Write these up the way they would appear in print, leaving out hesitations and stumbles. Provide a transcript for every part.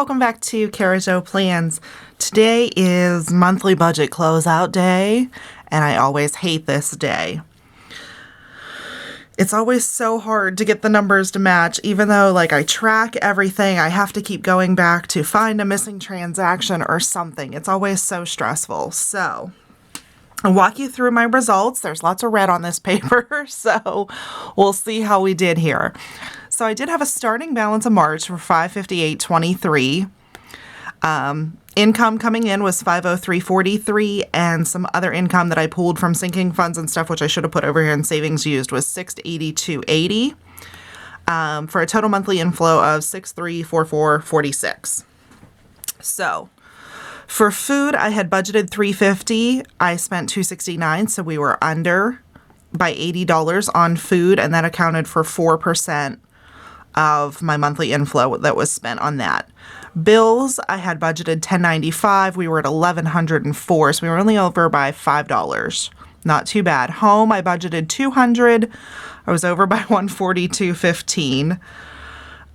welcome back to Cara Plans. Today is monthly budget closeout day, and I always hate this day. It's always so hard to get the numbers to match, even though I track everything. I have to keep going back to find a missing transaction or something. It's always so stressful. So I'll walk you through my results. There's lots of red on this paper, so we'll see how we did here. So I did have a starting balance of March for $558.23. Income coming in was $503.43, and some other income that I pulled from sinking funds and stuff, which I should have put over here in savings used, was $682.80, for a total monthly inflow of $6,344.46. So for food, I had budgeted $350. I spent $269, so we were under by $80 on food, and that accounted for 4% of my monthly inflow that was spent on that. Bills, I had budgeted $1095. We were at $1,104, so we were only over by $5. Not too bad. Home, I budgeted $200. I was over by $142.15.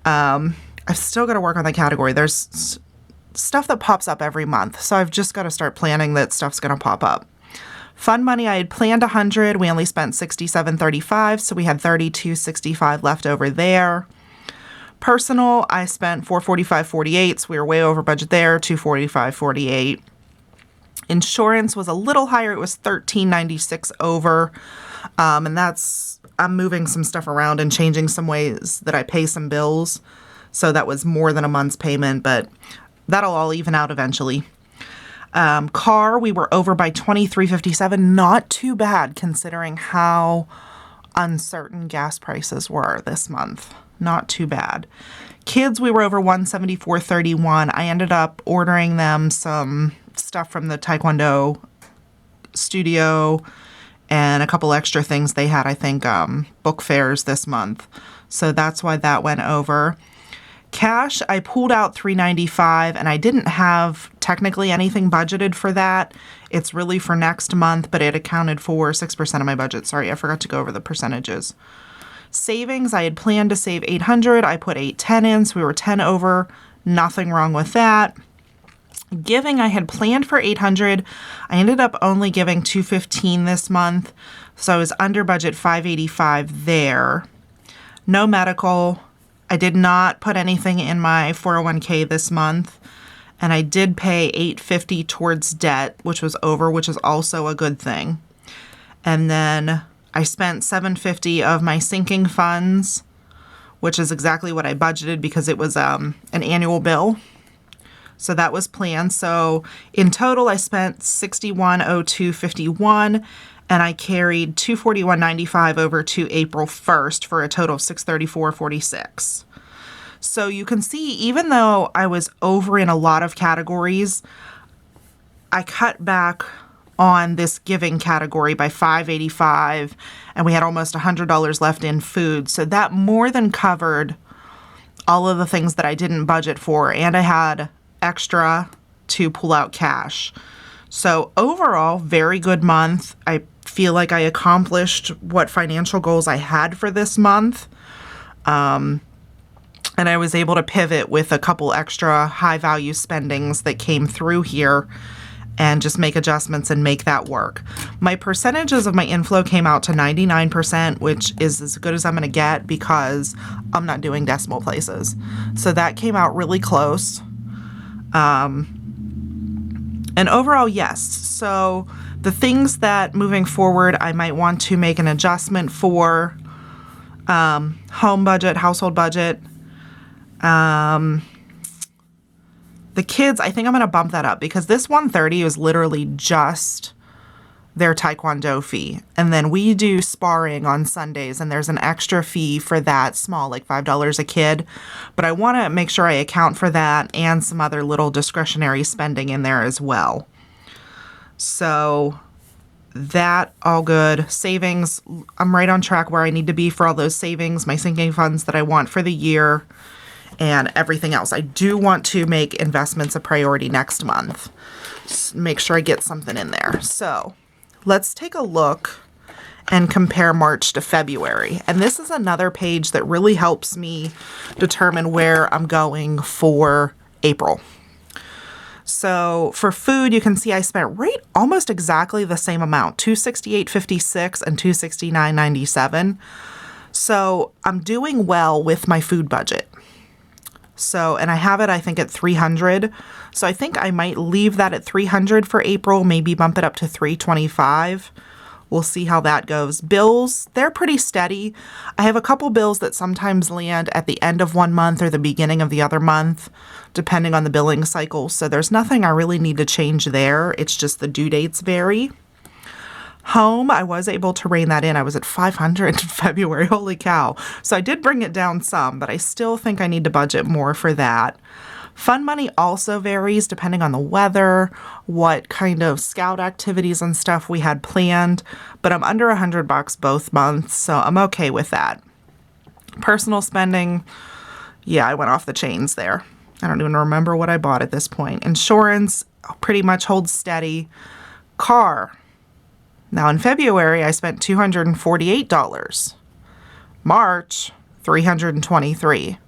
I've still got to work on the category. There's stuff that pops up every month, so I've just got to start planning that stuff's going to pop up. Fund money, I had planned $100. We only spent $67.35, so we had $32.65 left over there. Personal, I spent $445.48, so we were way over budget there, $245.48. Insurance was a little higher. It was $13.96 over, and I'm moving some stuff around and changing some ways that I pay some bills, so that was more than a month's payment, but that'll all even out eventually. Car, we were over by $23.57. Not too bad considering how uncertain gas prices were this month. Not too bad. Kids, we were over $174.31. I ended up ordering them some stuff from the Taekwondo studio and a couple extra things they had, I think, book fairs this month. So that's why that went over. Cash, I pulled out $395, and I didn't have technically anything budgeted for that. It's really for next month, but it accounted for 6% of my budget. Sorry, I forgot to go over the percentages. Savings, I had planned to save $800. I put $810 in, so we were 10 over. Nothing wrong with that. Giving, I had planned for $800. I ended up only giving $215 this month, so I was under budget $585 there. No medical. I did not put anything in my 401k this month, and I did pay $850 towards debt, which was over, which is also a good thing. And then I spent $750 of my sinking funds, which is exactly what I budgeted because it was an annual bill. So that was planned. So in total, I spent $6102.51, and I carried $241.95 over to April 1st for a total of $634.46. So you can see, even though I was over in a lot of categories, I cut back on this giving category by $585, and we had almost $100 left in food. So that more than covered all of the things that I didn't budget for, and I had extra to pull out cash. So overall, very good month. I feel like I accomplished what financial goals I had for this month. And I was able to pivot with a couple extra high-value spendings that came through here and just make adjustments and make that work. My percentages of my inflow came out to 99%, which is as good as I'm going to get because I'm not doing decimal places. So that came out really close. And overall, yes. So the things that moving forward I might want to make an adjustment for, home budget, household budget, the kids, I think I'm going to bump that up because this $130 is literally just their Taekwondo fee. And then we do sparring on Sundays, and there's an extra fee for that, small, like $5 a kid. But I want to make sure I account for that and some other little discretionary spending in there as well. So that all good. Savings, I'm right on track where I need to be for all those savings, my sinking funds that I want for the year, and everything else. I do want to make investments a priority next month. Make sure I get something in there. So let's take a look and compare March to February. And this is another page that really helps me determine where I'm going for April. So for food, you can see I spent almost exactly the same amount, $268.56 and $269.97. So I'm doing well with my food budget. So, and I have it, I think, at 300. So I think I might leave that at 300 for April, maybe bump it up to 325. We'll see how that goes. Bills, they're pretty steady. I have a couple bills that sometimes land at the end of one month or the beginning of the other month, depending on the billing cycle. So there's nothing I really need to change there. It's just the due dates vary. Home, I was able to rein that in. I was at 500 in February. Holy cow. So I did bring it down some, but I still think I need to budget more for that. Fun money also varies depending on the weather, what kind of scout activities and stuff we had planned, but I'm under $100 both months, so I'm okay with that. Personal spending, yeah, I went off the chains there. I don't even remember what I bought at this point. Insurance pretty much holds steady. Car. Now in February, I spent $248. March, $323.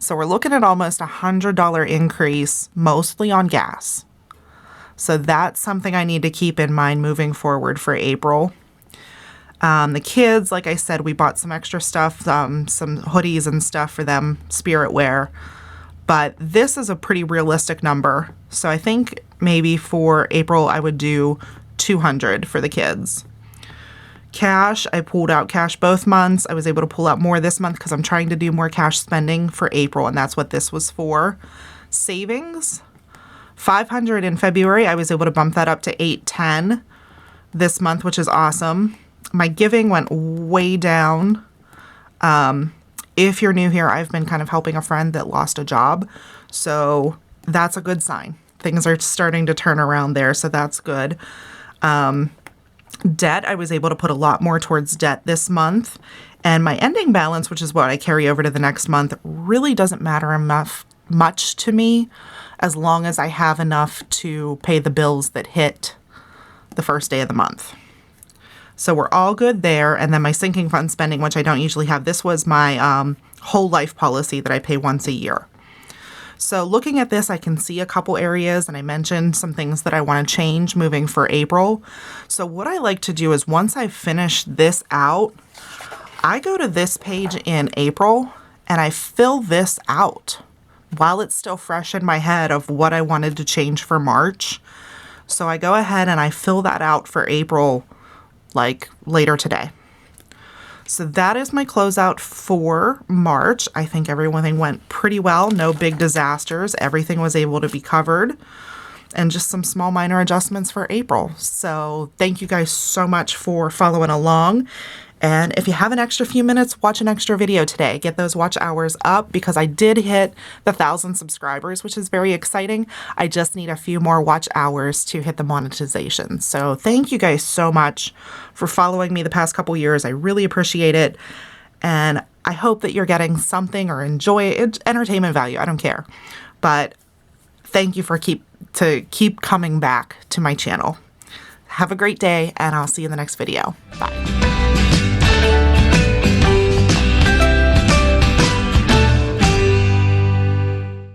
So we're looking at almost $100 increase, mostly on gas. So that's something I need to keep in mind moving forward for April. The kids, like I said, we bought some extra stuff, some hoodies and stuff for them, spirit wear. But this is a pretty realistic number. So I think maybe for April, I would do 200 for the kids. Cash, I pulled out cash both months. I was able to pull out more this month because I'm trying to do more cash spending for April, and that's what this was for. Savings, 500 in February. I was able to bump that up to 810 this month, which is awesome. My giving went way down. If you're new here, I've been kind of helping a friend that lost a job, so that's a good sign. Things are starting to turn around there, so that's good. Debt, I was able to put a lot more towards debt this month. And my ending balance, which is what I carry over to the next month, really doesn't matter much to me as long as I have enough to pay the bills that hit the first day of the month. So we're all good there. And then my sinking fund spending, which I don't usually have, this was my whole life policy that I pay once a year. So looking at this, I can see a couple areas, and I mentioned some things that I want to change moving for April. So what I like to do is once I finish this out, I go to this page in April and I fill this out while it's still fresh in my head of what I wanted to change for March. So I go ahead and I fill that out for April, like later today. So that is my closeout for March. I think everything went pretty well. No big disasters. Everything was able to be covered. And just some small minor adjustments for April. So thank you guys so much for following along. And if you have an extra few minutes, watch an extra video today. Get those watch hours up because I did hit the 1,000 subscribers, which is very exciting. I just need a few more watch hours to hit the monetization. So thank you guys so much for following me the past couple years. I really appreciate it. And I hope that you're getting something or enjoy it. Entertainment value, I don't care. But thank you for keep coming back to my channel. Have a great day, and I'll see you in the next video. Bye.